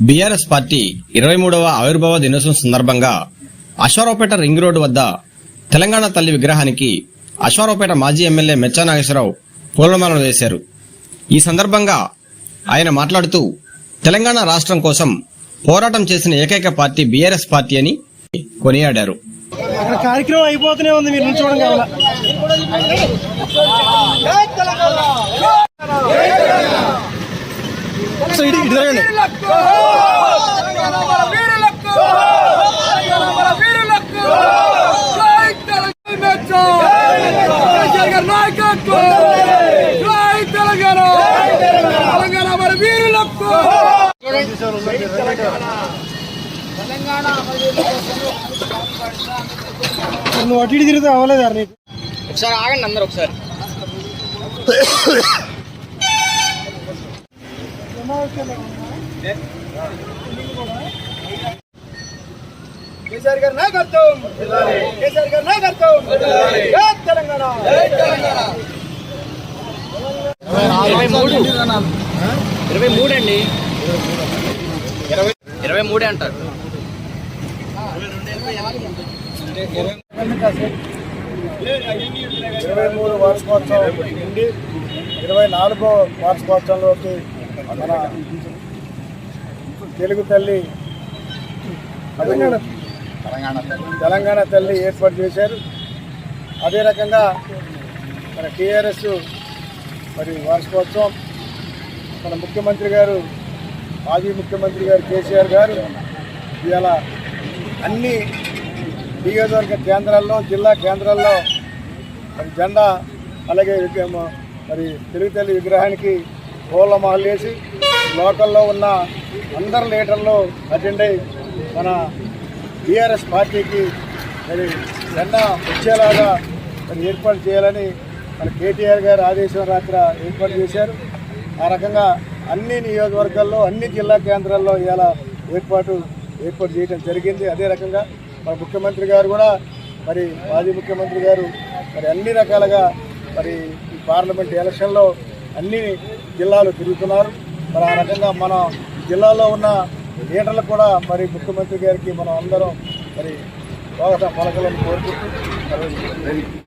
BRS party 23వ ఆవిర్భావ దినోత్సవం సందర్భంగా అశ్వారావుపేట రింగ్ రోడ్డు వద్ద తెలంగాణ తల్లి విగ్రహానికి అశ్వారావుపేట మాజీ ఎమ్మెల్యే మెచ్చా నాగేశ్వరరావు పూలమాలలు వేశారు. ఈ సందర్భంగా ఆయన మాట్లాడుతూ తెలంగాణ రాష్ట్రం కోసం పోరాటం చేసిన ఏకైక పార్టీ బీఆర్ఎస్ పార్టీ అని కొనియాడారు. కార్యక్రమం అయిపోతూనే ఉంది, మీరు నిల్చోవడం కావాలా? నువ్వు అటు ఇటు తిరిగితే అవ్వలేదు నీకు. ఒకసారి ఆగండి అందరు ఒకసారి. కేసీఆర్ గారి నాయకత్వం, కేసీఆర్ గారి నాయకత్వం, తెలంగాణ. 23 అండి, 23 అంటారు. 23 వార్షికోత్సవం నుండి 24వ వార్షికోత్సవంలోకి మన తెలుగు తల్లి తెలంగాణ తల్లి ఏర్పాటు చేశారు. అదే రకంగా మన టీఆర్ఎస్ మరి వార్షికోత్సవం మన ముఖ్యమంత్రి గారు, మాజీ ముఖ్యమంత్రి గారు కేసీఆర్ గారు ఇవాళ అన్ని నియోజకవర్గ కేంద్రాల్లో, జిల్లా కేంద్రాల్లో మరి జెండా, అలాగే మరి తెలుగు తల్లి విగ్రహానికి పూలమాలలు వేసి లోకల్లో ఉన్న అందరు లీడర్లు అటెండ్ అయ్యి మన బీఆర్ఎస్ పార్టీకి మరి జెండా వచ్చేలాగా మరి ఏర్పాటు చేయాలని మన కేటీఆర్ గారు ఆదేశం రాత్ర ఏర్పాటు చేశారు. ఆ రకంగా అన్ని నియోజకవర్గాల్లో, అన్ని జిల్లా కేంద్రాల్లో ఇవాళ ఏర్పాటు చేయడం జరిగింది. అదే రకంగా మన ముఖ్యమంత్రి గారు కూడా, మరి మాజీ ముఖ్యమంత్రి గారు మరి అన్ని రకాలుగా మరి ఈ పార్లమెంట్ ఎలక్షన్లో అన్ని జిల్లాలు తిరుగుతున్నారు. మరి ఆ రకంగా మన జిల్లాలో ఉన్న లీడర్లు కూడా మరి ముఖ్యమంత్రి గారికి మనం అందరం మరి స్వాగతం పలకాలని కోరుకుంటూ